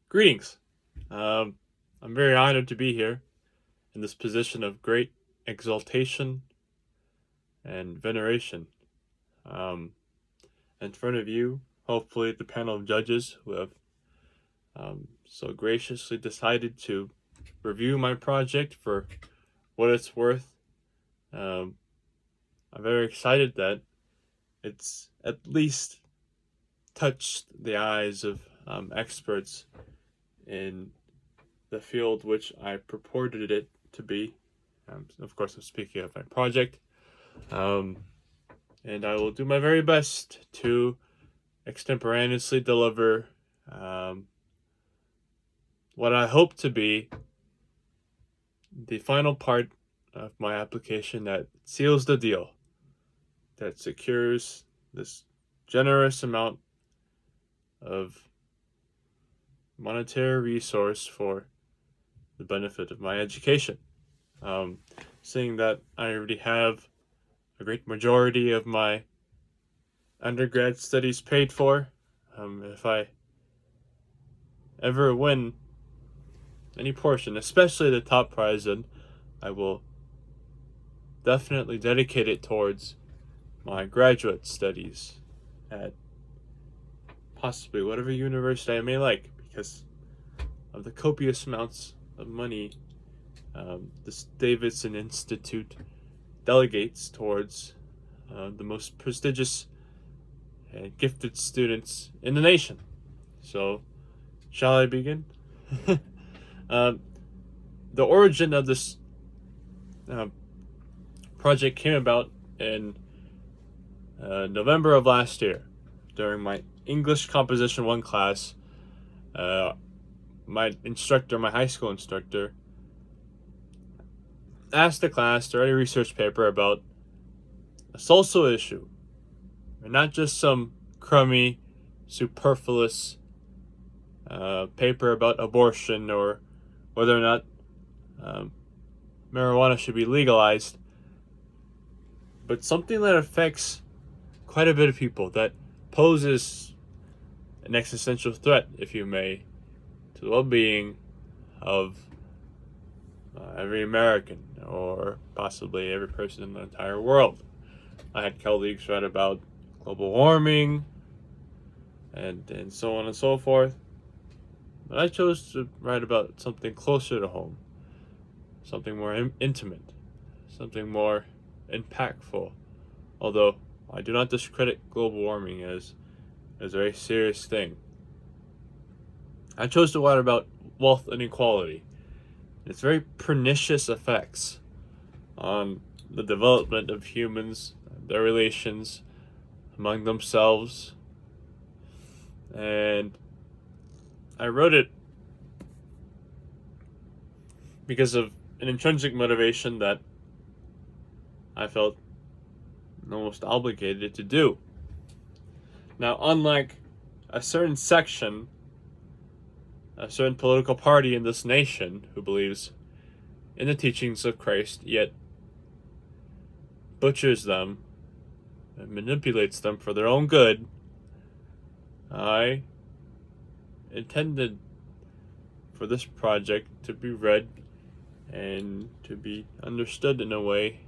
Greetings. Um, I'm very honored to be here in this position of great exaltation and veneration. Um, in front of you, hopefully, the panel of judges who have so graciously decided to review my project for what it's worth. Um, I'm very excited that it's at least touched the eyes of experts in the field which I purported it to be. Of course, I'm speaking of my project. Um, and I will do my very best to extemporaneously deliver um, what I hope to be the final part of my application that seals the deal, that secures this generous amount of monetary resource for the benefit of my education. Um, Seeing that I already have a great majority of my undergrad studies paid for, if I ever win any portion, especially the top prize, then I will definitely dedicate it towards my graduate studies at possibly whatever university I may like, because of the copious amounts of money this Davidson Institute delegates towards the most prestigious and gifted students in the nation. So, shall I begin? um, the origin of this uh, project came about in November of last year during my English Composition 1 class. My instructor, my high school instructor, asked the class to write a research paper about a social issue, and not just some crummy, superfluous paper about abortion or whether or not um, marijuana should be legalized, but something that affects quite a bit of people, that poses an existential threat, if you may, to the well-being of every American, or possibly every person in the entire world. I had colleagues write about global warming and so on and so forth. But I chose to write about something closer to home, something more intimate, something more impactful. Although I do not discredit global warming as a very serious thing. I chose to write about wealth inequality, its very pernicious effects on the development of humans, their relations among themselves. And I wrote it because of an intrinsic motivation that I felt almost obligated to do. Now, unlike a certain section, a certain political party in this nation who believes in the teachings of Christ, yet butchers them and manipulates them for their own good, I intended for this project to be read and to be understood in a way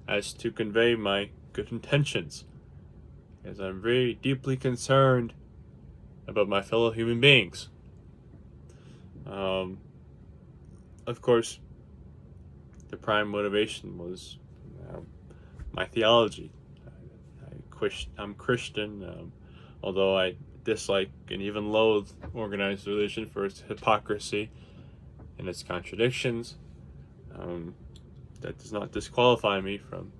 as to convey my good intentions, as I'm very deeply concerned about my fellow human beings. Of course, the prime motivation was my theology. I'm Christian, although I dislike and even loathe organized religion for its hypocrisy and its contradictions. That does not disqualify me from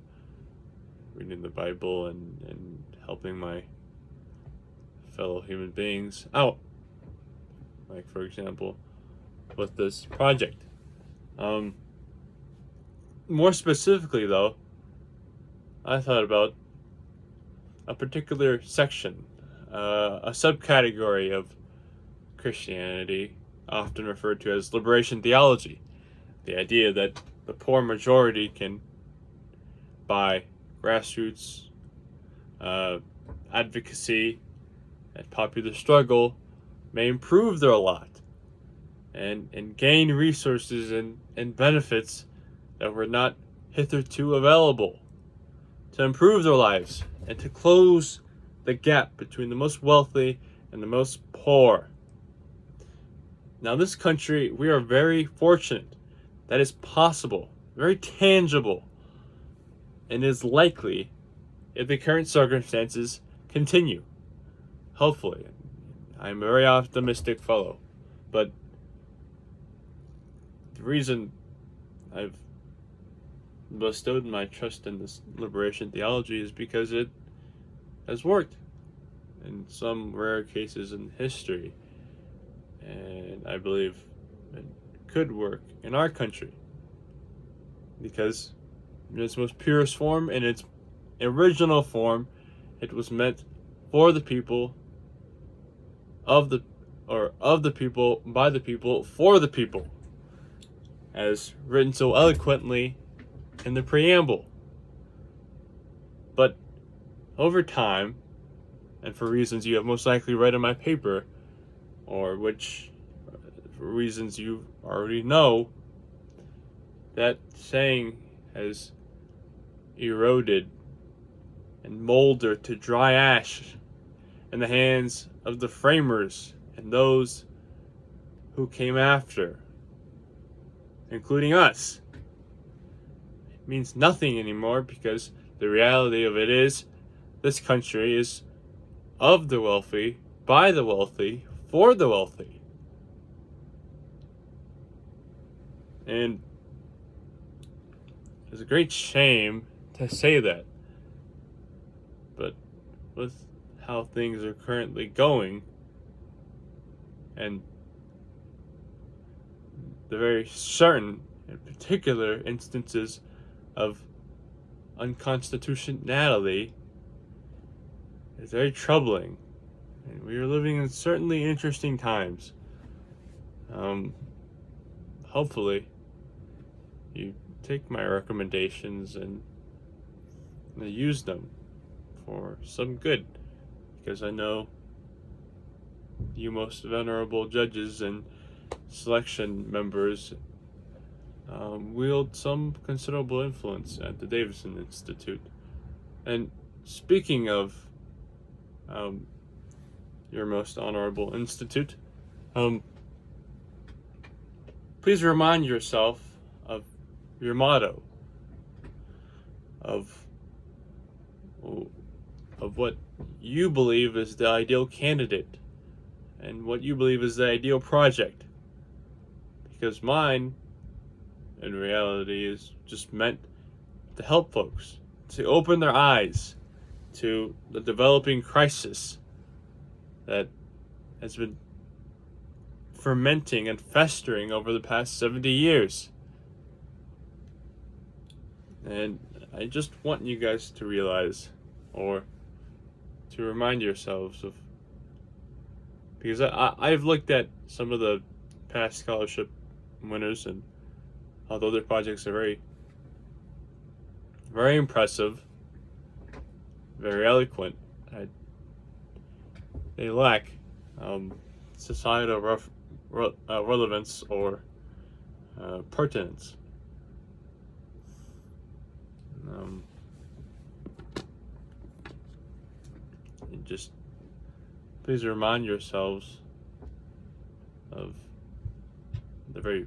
reading the Bible and helping my fellow human beings out. Like, for example, with this project. More specifically, though, I thought about a particular section, a subcategory of Christianity, often referred to as liberation theology. The idea that the poor majority can, by grassroots advocacy and popular struggle, may improve their lot and gain resources and benefits that were not hitherto available, to improve their lives and to close the gap between the most wealthy and the most poor. Now, this country, we are very fortunate that is possible, very tangible, and is likely if the current circumstances continue. Hopefully. I'm a very optimistic fellow, but the reason I've bestowed my trust in this liberation theology is because it has worked in some rare cases in history, and I believe it could work in our country because in its most purest form, in its original form, it was meant for the people, of the people, by the people, for the people, as written so eloquently in the preamble. But over time, and for reasons you have most likely read in my paper, or which for reasons you already know, that saying has eroded and moldered to dry ash in the hands of the framers and those who came after, including us. It means nothing anymore because the reality of it is this country is of the wealthy, by the wealthy, for the wealthy. And it's a great shame to say that. But with how things are currently going, and the very certain and particular instances of unconstitutionality, it's very troubling. And we are living in certainly interesting times. Hopefully, you take my recommendations and use them for some good, because I know you most venerable judges and selection members wield some considerable influence at the Davidson Institute. And speaking of your most honorable institute, please remind yourself of your motto, of what you believe is the ideal candidate and what you believe is the ideal project. Because mine, in reality, is just meant to help folks, to open their eyes to the developing crisis that has been fermenting and festering over the past 70 years. And I just want you guys to realize, or to remind yourselves of, because I've looked at some of the past scholarship winners, and although their projects are very, very impressive, very eloquent, they lack societal relevance or pertinence. Just please remind yourselves of the very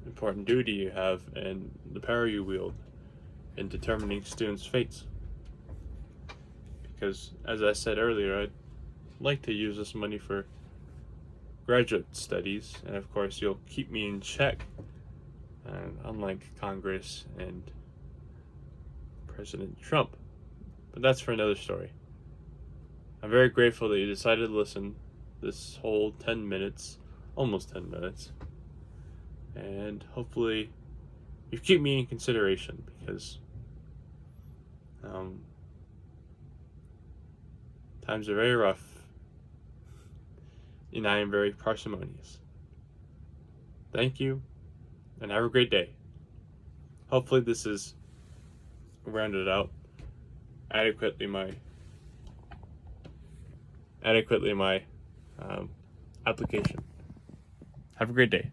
important duty you have and the power you wield in determining students' fates. Because, as I said earlier, I'd like to use this money for graduate studies, and of course you'll keep me in check, unlike Congress and President Trump. But that's for another story. I'm very grateful that you decided to listen this whole 10 minutes, almost 10 minutes, and hopefully you keep me in consideration, because times are very rough, and I am very parsimonious. Thank you, and have a great day. Hopefully this is rounded out adequately my application. Have a great day.